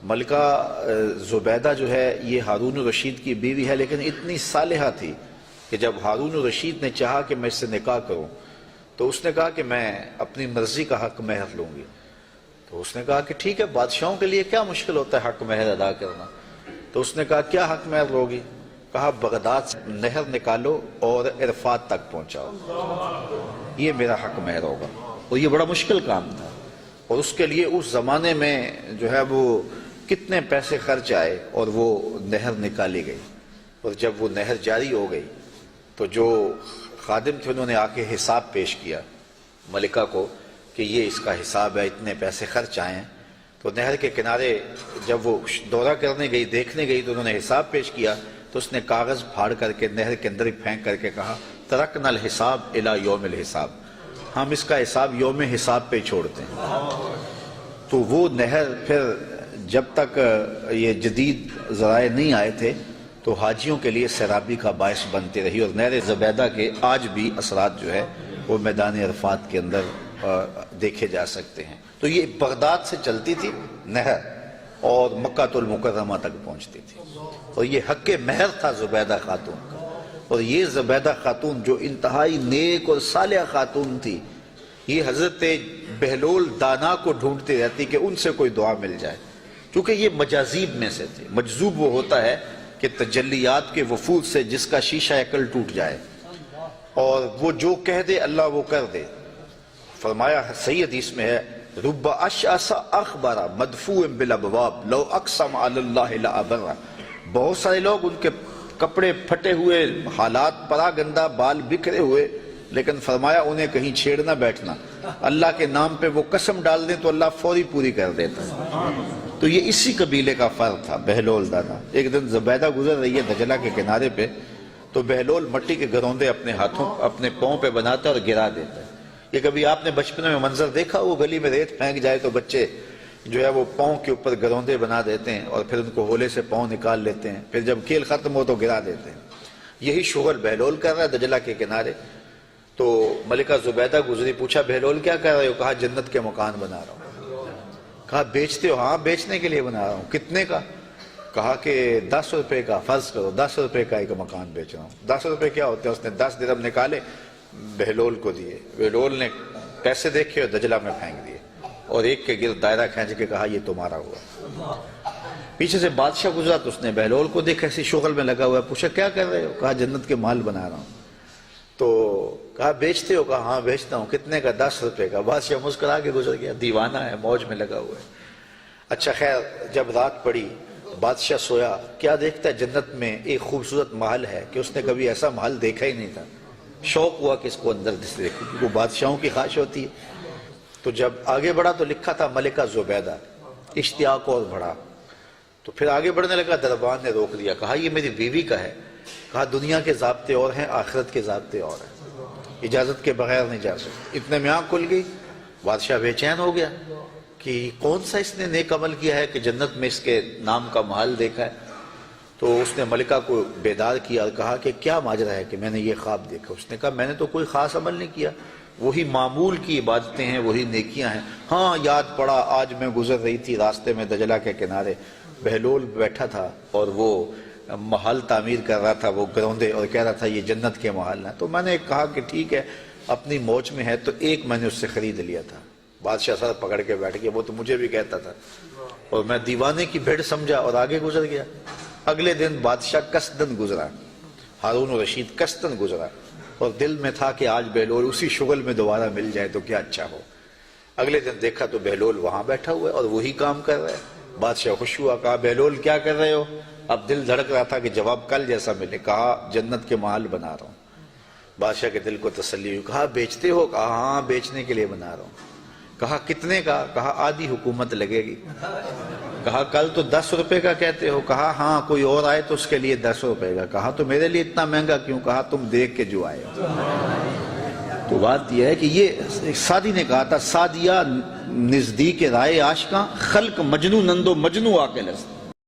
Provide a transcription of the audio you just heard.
ملکہ زبیدہ جو ہے یہ ہارون الرشید کی بیوی ہے، لیکن اتنی صالحہ تھی کہ جب ہارون الرشید نے چاہا کہ میں اس سے نکاح کروں تو اس نے کہا کہ میں اپنی مرضی کا حق مہر لوں گی۔ تو اس نے کہا کہ ٹھیک ہے، بادشاہوں کے لیے کیا مشکل ہوتا ہے حق مہر ادا کرنا۔ تو اس نے کہا کیا حق مہر لوگی؟ کہا بغداد سے نہر نکالو اور عرفات تک پہنچاؤ، یہ میرا حق مہر ہوگا۔ اور یہ بڑا مشکل کام تھا، اور اس کے لیے اس زمانے میں جو ہے وہ کتنے پیسے خرچ آئے، اور وہ نہر نکالی گئی۔ اور جب وہ نہر جاری ہو گئی تو جو خادم تھے انہوں نے آ کے حساب پیش کیا ملکہ کو کہ یہ اس کا حساب ہے، اتنے پیسے خرچ آئے ہیں۔ تو نہر کے کنارے جب وہ دورہ کرنے گئی، دیکھنے گئی، تو انہوں نے حساب پیش کیا، تو اس نے کاغذ پھاڑ کر کے نہر کے اندر ہی پھینک کر کے کہا ترکنا الحساب الی یوم الحساب، ہم اس کا حساب یوم حساب پہ چھوڑتے ہیں۔ تو وہ نہر پھر جب تک یہ جدید ذرائع نہیں آئے تھے تو حاجیوں کے لیے سیرابی کا باعث بنتی رہی، اور نہر زبیدہ کے آج بھی اثرات جو ہے وہ میدان عرفات کے اندر دیکھے جا سکتے ہیں۔ تو یہ بغداد سے چلتی تھی نہر اور مکہ المکرمہ تک پہنچتی تھی، اور یہ حق مہر تھا زبیدہ خاتون کا۔ اور یہ زبیدہ خاتون جو انتہائی نیک اور صالحہ خاتون تھی، یہ حضرت بہلول دانا کو ڈھونڈتی رہتی کہ ان سے کوئی دعا مل جائے، کیونکہ یہ مجاذیب میں سے تھے۔ مجذوب وہ ہوتا ہے کہ تجلیات کے وفود سے جس کا شیشہ عقل ٹوٹ جائے، اور وہ جو کہہ دے اللہ وہ کر دے۔ فرمایا صحیح حدیث میں ہے رب اشعث اخبر مدفوع بالابواب لو اقسم علی اللہ لابر، بہت سارے لوگ ان کے کپڑے پھٹے ہوئے، حالات پرا گندہ، بال بکھرے ہوئے، لیکن فرمایا انہیں کہیں چھیڑنا بیٹھنا، اللہ کے نام پہ وہ قسم ڈال دیں تو اللہ فوری پوری کر دیتا۔ تو یہ اسی قبیلے کا فرد تھا بہلول دانا۔ ایک دن زبیدہ گزر رہی ہے دجلہ کے کنارے پہ، تو بہلول مٹی کے گروندے اپنے ہاتھوں اپنے پاؤں پہ بناتا ہے اور گرا دیتا ہے۔ یہ کبھی آپ نے بچپن میں منظر دیکھا، وہ گلی میں ریت پھینک جائے تو بچے جو ہے وہ پاؤں کے اوپر گروندے بنا دیتے ہیں اور پھر ان کو ہولے سے پاؤں نکال لیتے ہیں، پھر جب کھیل ختم ہو تو گرا دیتے ہیں۔ یہی شغل بہلول کر رہا ہے دجلہ کے کنارے۔ تو ملکہ زبیدہ گزری، پوچھا بہلول کیا کر رہے ہو؟ کہا جنت کے مکان بنا رہا ہوں۔ کہا بیچتے ہو؟ ہاں بیچنے کے لیے بنا رہا ہوں۔ کتنے کا؟ کہا کہ 10 روپے کا، فرض کرو 10 روپے کا ایک مکان بیچ رہا ہوں۔ 10 روپے کیا ہوتے ہیں؟ اس نے 10 درہم نکالے، بہلول کو دیے۔ بہلول نے پیسے دیکھے اور دجلہ میں پھینک دیے، اور ایک کے گرد دائرہ کھینچ کے کہا یہ تمہارا ہوا۔ پیچھے سے بادشاہ گزرا تو اس نے بہلول کو دیکھا ایسی شغل میں لگا ہوا ہے، پوچھا کیا کر رہے ہو؟ کہا جنت کے مال بنا رہا ہوں۔ تو کہا بیچتے ہو؟ کہا ہاں بیچتا ہوں۔ کتنے کا؟ 10 روپے کا۔ بادشاہ مسکرا کے گزر گیا، دیوانہ ہے، موج میں لگا ہوا ہے۔ اچھا خیر، جب رات پڑی بادشاہ سویا، کیا دیکھتا ہے جنت میں ایک خوبصورت محل ہے کہ اس نے کبھی ایسا محل دیکھا ہی نہیں تھا۔ شوق ہوا کہ اس کو اندر سے دیکھو، کیونکہ بادشاہوں کی خواہش ہوتی ہے۔ تو جب آگے بڑھا تو لکھا تھا ملکہ زبیدہ، اشتیاق اور بڑھا۔ تو پھر آگے بڑھنے لگا، دربان نے روک دیا، کہا یہ میری بیوی کا ہے۔ کہا دنیا کے ضابطے اور ہیں، آخرت کے ضابطے اور ہیں، اجازت کے بغیر نہیں جا سکتے۔ اتنے میں آنکھ کھل گئی، بادشاہ بے چین ہو گیا کہ کون سا اس نے نیک عمل کیا ہے کہ جنت میں اس کے نام کا محل دیکھا ہے۔ تو اس نے ملکہ کو بیدار کیا اور کہا کہ کیا ماجرا ہے کہ میں نے یہ خواب دیکھا؟ اس نے کہا میں نے تو کوئی خاص عمل نہیں کیا، وہی معمول کی عبادتیں ہیں، وہی نیکیاں ہیں۔ ہاں یاد پڑا، آج میں گزر رہی تھی راستے میں دجلہ کے کنارے، بہلول بیٹھا تھا اور وہ محل تعمیر کر رہا تھا، وہ گروندے، اور کہہ رہا تھا یہ جنت کے محل ہیں۔ تو میں نے کہا کہ ٹھیک ہے، اپنی موج میں ہے، تو ایک میں نے اس سے خرید لیا تھا۔ بادشاہ سر پکڑ کے بیٹھ گیا، وہ تو مجھے بھی کہتا تھا، اور میں دیوانے کی بھیڑ سمجھا اور آگے گزر گیا۔ اگلے دن بادشاہ قصدن گزرا، ہارون الرشید قصدن گزرا، اور دل میں تھا کہ آج بہلول اسی شغل میں دوبارہ مل جائے تو کیا اچھا ہو۔ اگلے دن دیکھا تو بہلول وہاں بیٹھا ہوا ہے اور وہی کام کر رہا ہے۔ بادشاہ خوش ہوا، کہا بہلول کیا کر رہے ہو؟ اب دل دھڑک رہا تھا کہ جواب کل جیسا ملے۔ کہا جنت کے محل بنا رہا ہوں۔ بادشاہ کے دل کو تسلی ہوئی، کہا بیچتے ہو؟ کہا ہاں بیچنے کے لیے بنا رہا ہوں۔ کہا کتنے کا؟ کہا آدھی حکومت لگے گی۔ کہا کل تو 10 روپے کا کہتے ہو۔ کہا ہاں کوئی اور آئے تو اس کے لیے 10 روپے کا۔ کہا تو میرے لیے اتنا مہنگا کیوں؟ کہا تم دیکھ کے جو آئے ہو۔ تو بات یہ ہے کہ یہ سعدی نے کہا تھا، سعدیہ نزدیک رائے عاشقاں، خلق مجنو نندو مجنو آکل است۔